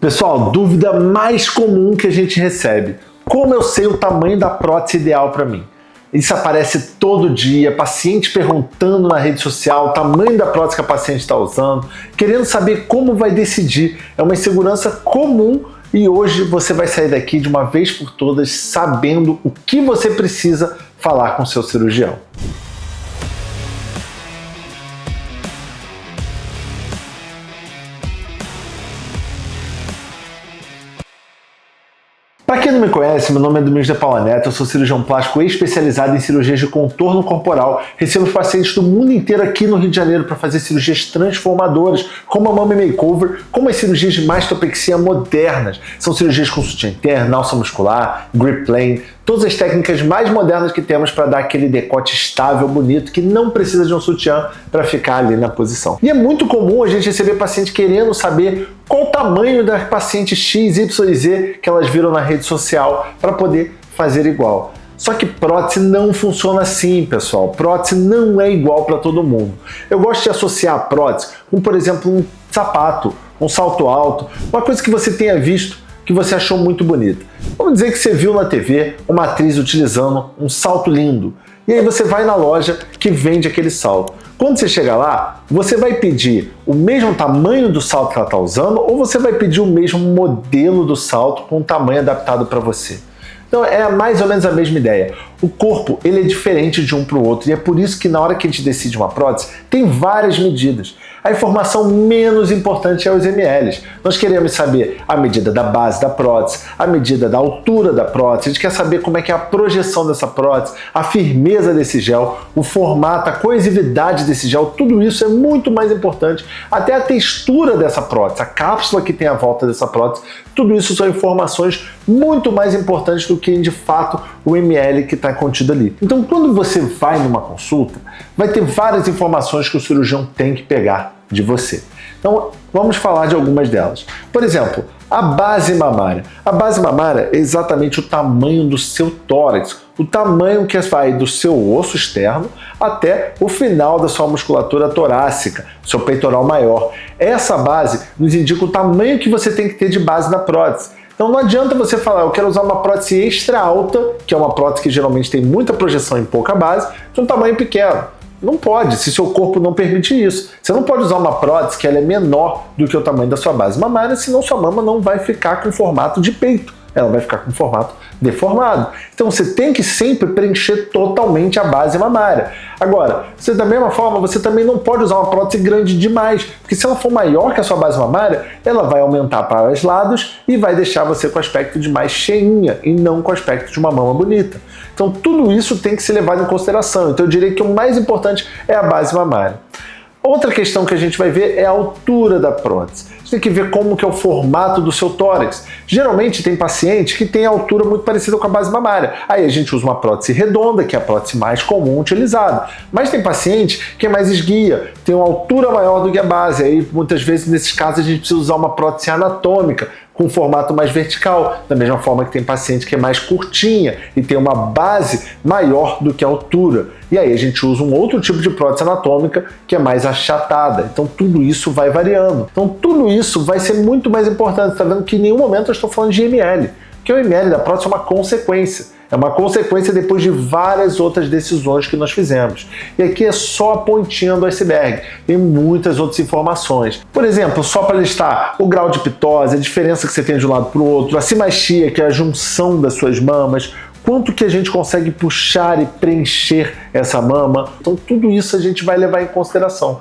Pessoal, dúvida mais comum que a gente recebe: como eu sei o tamanho da prótese ideal para mim? Isso aparece todo dia, paciente perguntando na rede social o tamanho da prótese que a paciente está usando, querendo saber como vai decidir. É uma insegurança comum e hoje você vai sair daqui de uma vez por todas sabendo o que você precisa falar com o seu cirurgião. Para quem não me conhece, meu nome é Domingos de Paula Neto, eu sou cirurgião plástico especializado em cirurgias de contorno corporal. Recebo os pacientes do mundo inteiro aqui no Rio de Janeiro para fazer cirurgias transformadoras, como a Mama Makeover, como as cirurgias de mastopexia modernas. São cirurgias com sutiã interno, alça muscular, grip plane, todas as técnicas mais modernas que temos para dar aquele decote estável, bonito, que não precisa de um sutiã para ficar ali na posição. E é muito comum a gente receber paciente querendo saber qual o tamanho da paciente X, Y e Z que elas viram na rede social para poder fazer igual. Só que prótese não funciona assim, pessoal. Prótese não é igual para todo mundo. Eu gosto de associar a prótese com, por exemplo, um sapato, um salto alto, uma coisa que você tenha visto que você achou muito bonita. Vamos dizer que você viu na TV uma atriz utilizando um salto lindo. E aí você vai na loja que vende aquele salto. Quando você chegar lá, você vai pedir o mesmo tamanho do salto que ela está usando ou você vai pedir o mesmo modelo do salto com um tamanho adaptado para você? Então é mais ou menos a mesma ideia. O corpo ele é diferente de um para o outro e é por isso que na hora que a gente decide uma prótese, tem várias medidas. A informação menos importante é os ml. Nós queremos saber a medida da base da prótese, a medida da altura da prótese, a gente quer saber como é que é a projeção dessa prótese, a firmeza desse gel, o formato, a coesividade desse gel, tudo isso é muito mais importante. Até a textura dessa prótese, a cápsula que tem à volta dessa prótese, tudo isso são informações muito mais importantes do que de fato o ml que está contido ali. Então quando você vai numa consulta, vai ter várias informações que o cirurgião tem que pegar de você. Então vamos falar de algumas delas. Por exemplo, a base mamária. A base mamária é exatamente o tamanho do seu tórax, o tamanho que vai do seu osso externo até o final da sua musculatura torácica, seu peitoral maior. Essa base nos indica o tamanho que você tem que ter de base na prótese. Então não adianta você falar, eu quero usar uma prótese extra alta, que é uma prótese que geralmente tem muita projeção e pouca base, de um tamanho pequeno. Não pode, se seu corpo não permite isso. Você não pode usar uma prótese que ela é menor do que o tamanho da sua base mamária, senão sua mama não vai ficar com formato de peito. Ela vai ficar com formato deformado. Então você tem que sempre preencher totalmente a base mamária. Agora, da mesma forma, você também não pode usar uma prótese grande demais, porque se ela for maior que a sua base mamária, ela vai aumentar para os lados e vai deixar você com aspecto de mais cheinha e não com aspecto de uma mama bonita. Então tudo isso tem que ser levado em consideração. Então eu diria que o mais importante é a base mamária. Outra questão que a gente vai ver é a altura da prótese. Você tem que ver como que é o formato do seu tórax. Geralmente tem paciente que tem a altura muito parecida com a base mamária. Aí a gente usa uma prótese redonda, que é a prótese mais comum utilizada. Mas tem paciente que é mais esguia, tem uma altura maior do que a base. Aí muitas vezes nesses casos a gente precisa usar uma prótese anatômica, com um formato mais vertical, da mesma forma que tem paciente que é mais curtinha e tem uma base maior do que a altura. E aí a gente usa um outro tipo de prótese anatômica que é mais achatada. Então tudo isso vai variando. Então tudo isso vai ser muito mais importante. Está vendo que em nenhum momento eu estou falando de ml, porque o ml da prótese é uma consequência. É uma consequência depois de várias outras decisões que nós fizemos. E aqui é só a pontinha do iceberg. Tem muitas outras informações. Por exemplo, só para listar o grau de pitose, a diferença que você tem de um lado para o outro, a simastia, que é a junção das suas mamas, quanto que a gente consegue puxar e preencher essa mama. Então tudo isso a gente vai levar em consideração.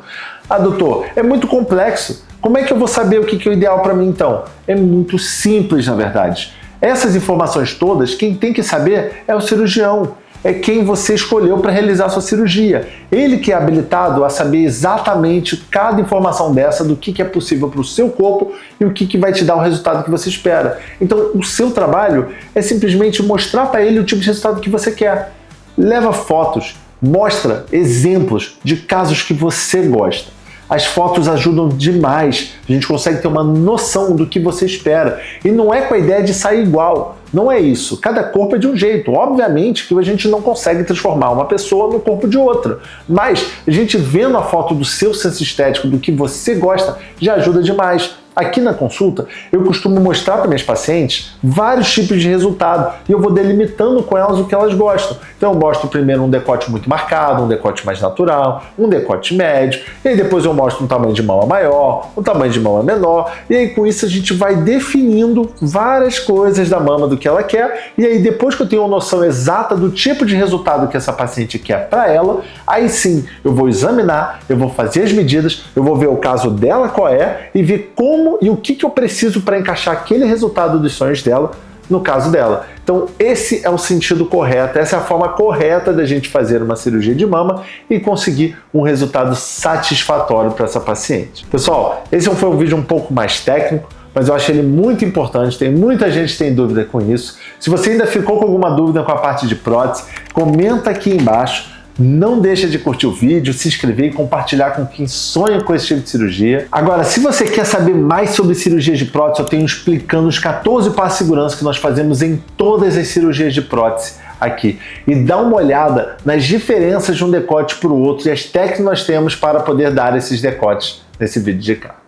Ah, doutor, é muito complexo. Como é que eu vou saber o que é o ideal para mim então? É muito simples, na verdade. Essas informações todas, quem tem que saber é o cirurgião, é quem você escolheu para realizar a sua cirurgia. Ele que é habilitado a saber exatamente cada informação dessa, do que é possível para o seu corpo e o que vai te dar o resultado que você espera. Então o seu trabalho é simplesmente mostrar para ele o tipo de resultado que você quer. Leva fotos, mostra exemplos de casos que você gosta. As fotos ajudam demais, a gente consegue ter uma noção do que você espera. E não é com a ideia de sair igual, Não é isso. Cada corpo é de um jeito. Obviamente que a gente não consegue transformar uma pessoa no corpo de outra. Mas a gente vendo a foto do seu senso estético, do que você gosta, já ajuda demais. Aqui na consulta, eu costumo mostrar para minhas pacientes vários tipos de resultado e eu vou delimitando com elas o que elas gostam. Então eu mostro primeiro um decote muito marcado, um decote mais natural, um decote médio, e aí depois eu mostro um tamanho de mama maior, um tamanho de mama menor, e aí com isso a gente vai definindo várias coisas da mama do que ela quer, e aí depois que eu tenho uma noção exata do tipo de resultado que essa paciente quer para ela, aí sim eu vou examinar, eu vou fazer as medidas, eu vou ver o caso dela qual é e ver como e o que eu preciso para encaixar aquele resultado dos sonhos dela no caso dela. Então esse é o sentido correto, essa é a forma correta da gente fazer uma cirurgia de mama e conseguir um resultado satisfatório para essa paciente. Pessoal, esse foi um vídeo um pouco mais técnico, mas eu achei ele muito importante, tem muita gente que tem dúvida com isso. Se você ainda ficou com alguma dúvida com a parte de prótese, comenta aqui embaixo. Não deixa de curtir o vídeo, se inscrever e compartilhar com quem sonha com esse tipo de cirurgia. Agora, se você quer saber mais sobre cirurgias de prótese, eu tenho explicando os 14 passos de segurança que nós fazemos em todas as cirurgias de prótese aqui. E dá uma olhada nas diferenças de um decote para o outro e as técnicas que nós temos para poder dar esses decotes nesse vídeo de cá.